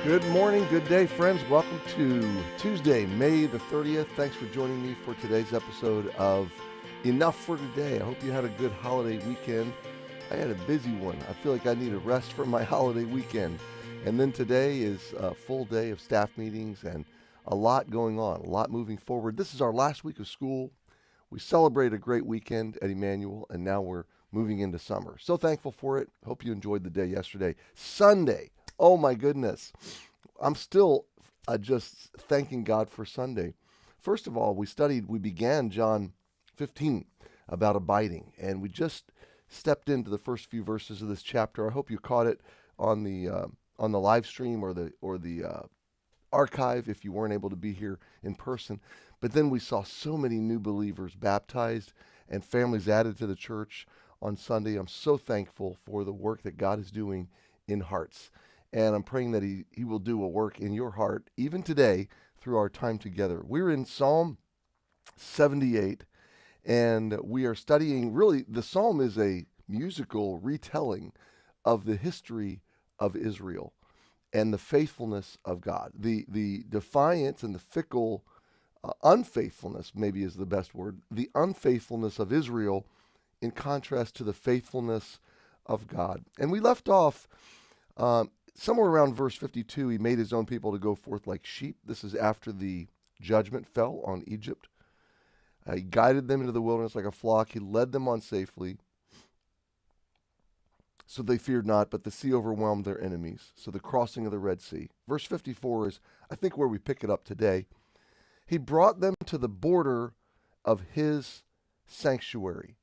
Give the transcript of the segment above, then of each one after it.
Good morning, good day, friends. Welcome to Tuesday, May the 30th. Thanks for joining me for today's episode of Enough for Today. I hope you had a good holiday weekend. I had a busy one. I feel like I need a rest from my holiday weekend. And then today is a full day of staff meetings and a lot going on, a lot moving forward. This is our last week of school. We celebrated a great weekend at Emmanuel, and now we're moving into summer. So thankful for it. Hope you enjoyed the day yesterday. Sunday. Oh my goodness. I'm still just thanking God for Sunday. First of all, we began John 15 about abiding, and we just stepped into the first few verses of this chapter. I hope you caught it on the live stream or the archive if you weren't able to be here in person. But then we saw so many new believers baptized and families added to the church on Sunday. I'm so thankful for the work that God is doing in hearts. And I'm praying that he will do a work in your heart, even today, through our time together. We're in Psalm 78, and we are studying, really, the Psalm is a musical retelling of the history of Israel and the faithfulness of God. The defiance and the fickle unfaithfulness, maybe is the best word, the unfaithfulness of Israel in contrast to the faithfulness of God. And we left off somewhere around verse 52, he made his own people to go forth like sheep. This is after the judgment fell on Egypt. He guided them into the wilderness like a flock. He led them on safely. So they feared not, but the sea overwhelmed their enemies. So the crossing of the Red Sea. Verse 54 is, I think, where we pick it up today. He brought them to the border of his sanctuary.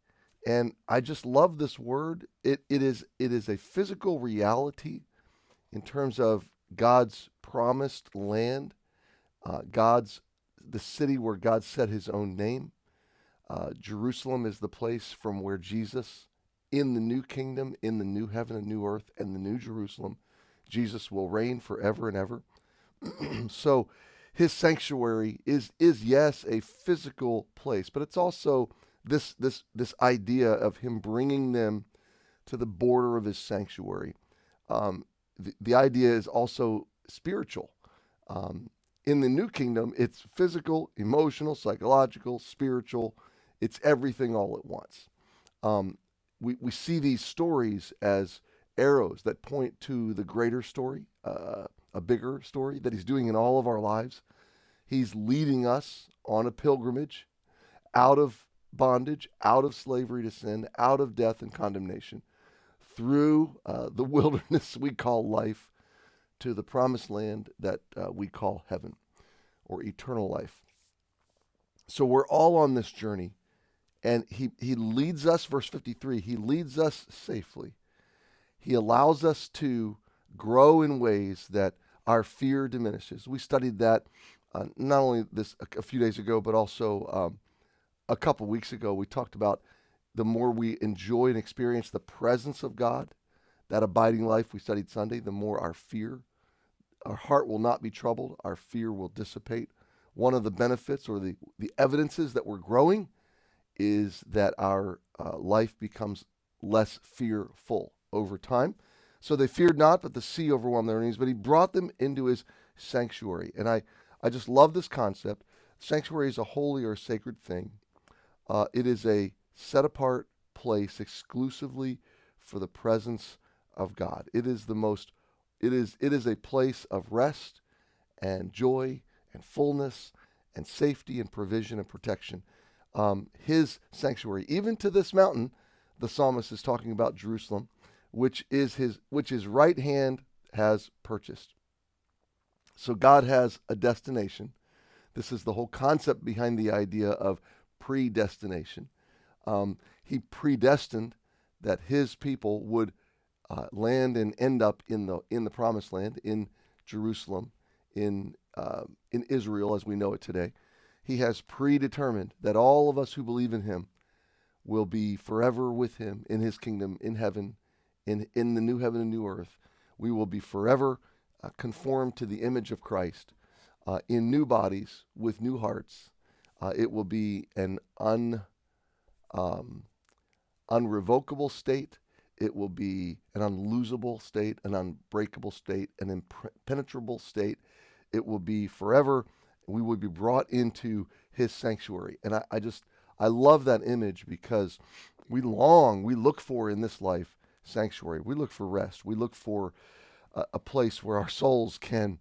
And I just love this word. It is a physical reality in terms of God's promised land, the city where God set his own name. Jerusalem is the place from where Jesus, in the new kingdom, in the new heaven and new earth, and the new Jerusalem, Jesus will reign forever and ever. So his sanctuary is yes, a physical place, but it's also this idea of him bringing them to the border of his sanctuary. The idea is also spiritual. In the new kingdom, it's physical, emotional, psychological, spiritual. It's everything all at once. We see these stories as arrows that point to the greater story, a bigger story that he's doing in all of our lives. He's leading us on a pilgrimage out of bondage, out of slavery to sin, out of death and condemnation, through the wilderness we call life to the promised land that we call heaven or eternal life. So we're all on this journey, and he leads us, verse 53, he leads us safely. He allows us to grow in ways that our fear diminishes. We studied that not only this a few days ago, but also a couple weeks ago. We talked about the more we enjoy and experience the presence of God, that abiding life we studied Sunday, the more our heart will not be troubled, our fear will dissipate. One of the benefits or the evidences that we're growing is that our life becomes less fearful over time. So they feared not, but the sea overwhelmed their enemies, but he brought them into his sanctuary. And I just love this concept. Sanctuary is a holy or sacred thing. It is a set-apart place exclusively for the presence of God. It is a place of rest and joy and fullness and safety and provision and protection. His sanctuary, even to this mountain, the psalmist is talking about Jerusalem, which his right hand has purchased. So God has a destination. This is the whole concept behind the idea of predestination. He predestined that his people would land and end up in the promised land, in Jerusalem, in Israel as we know it today. He has predetermined that all of us who believe in him will be forever with him in his kingdom, in heaven, in the new heaven and new earth. We will be forever conformed to the image of Christ in new bodies with new hearts. It will be an unrevocable state. It will be an unlosable state, an unbreakable state, an impenetrable state. It will be forever. We will be brought into his sanctuary. And I love that image because we look for in this life sanctuary. We look for rest. We look for a place where our souls can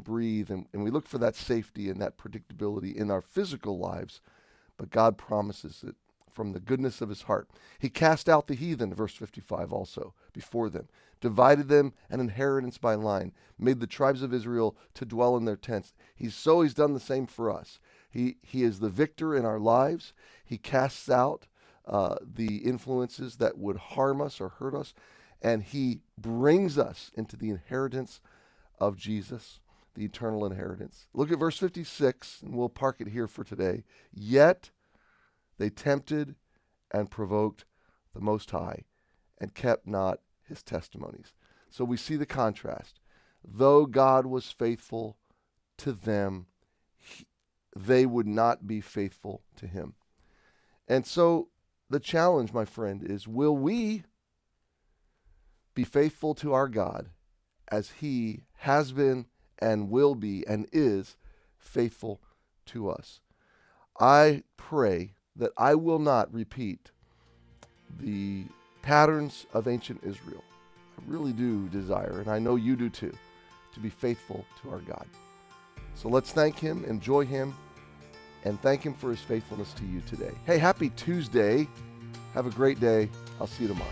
breathe, and we look for that safety and that predictability in our physical lives. But God promises it from the goodness of his heart. He cast out the heathen, verse 55 also, before them, divided them an inheritance by line, made the tribes of Israel to dwell in their tents. He's done the same for us. He is the victor in our lives. He casts out the influences that would harm us or hurt us, and he brings us into the inheritance of Jesus, the eternal inheritance. Look at verse 56, and we'll park it here for today. Yet they tempted and provoked the Most High and kept not his testimonies. So we see the contrast. Though God was faithful to them, they would not be faithful to him. And so the challenge, my friend, is will we be faithful to our God as he has been and will be and is faithful to us? I pray that I will not repeat the patterns of ancient Israel. I really do desire, and I know you do too, to be faithful to our God. So let's thank him, enjoy him, and thank him for his faithfulness to you today. Hey, happy Tuesday. Have a great day. I'll see you tomorrow.